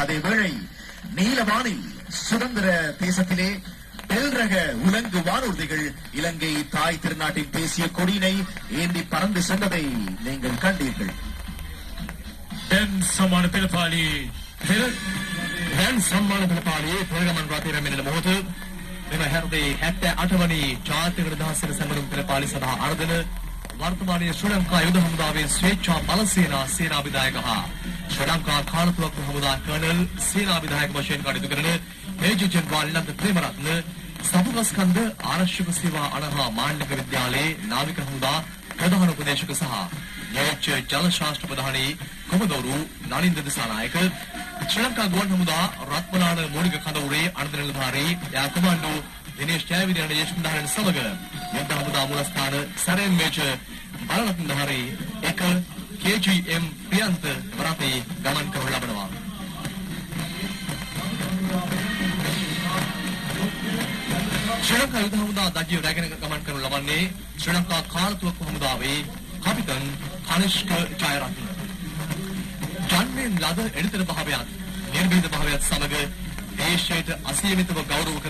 அதேவேளை நீலவானில் சுதந்திர தேசத்திலே பெல்ரக உலங்கு வானூர்திகள் இலங்கை தாய் திருநாட்டின் தேசிய கொடியினை ஏந்தி பறந்து சென்றதை நீங்கள் கண்டீர்கள். සම්මාන පෙළපාලි සම්මාන පෙළපාලි ප්‍රගමන් රටේ රැඳෙන මොහොත මෙම හැරදේ 78 වනි ජාතික නිදහස් සැමරුම් පෙළපාලි සඳහා ආරාධන වර්තමානයේ ශ්‍රී ලංකා යුද හමුදාවේ ස්වේච්ඡා බල සේනා විධායක හා ශ්‍රී ලංකා කාලතුවක්කු හමුදා කර්නල් සේනා විධායක වශයෙන් කටයුතු කරන මේජර් ජෙනරාල් නිලන්ත ප්‍රේමරත්න සපුගස්කන්ධ ආරක්ෂක සේවා අනහා මාණ්ඩික විද්‍යාලයේ නාවික හමුදා ප්‍රධාන උපදේශක සහ නියෝජ්‍ය ජල ශාස්ත්‍ර ප්‍රධානී කොමදෝරු නලින්ද දිසානායක ශ්‍රී ලංකා ගුවන් හමුදා රත්මලාන මූලික කඳවුරේ අනුදැන නිලධාරී යා කොමාන්ඩෝ දිනේෂ් ජයවිරි යන දේශපාලන සමග යුද හමුදා මූලස්ථාන සරෙන් මේජර් බලරත්න ධාරී එක KGM ප්‍රියන්ත වරතේ ගමන් කරනු ලබනවා. ශ්‍රී ලංකා යුද හමුදා දඩිය රැගෙන ගමන් කරනු ලබන්නේ ශ්‍රී ලංකා කාලතුවක්කු හමුදාවේ කපිටන් කනිෂ්ක ජයරත්න. ජන්මෙන් ලද එඩිතර භාවයත් නිර්භීත භාවයත් සමග දේශයට අසීමිතව ගෞරව කරන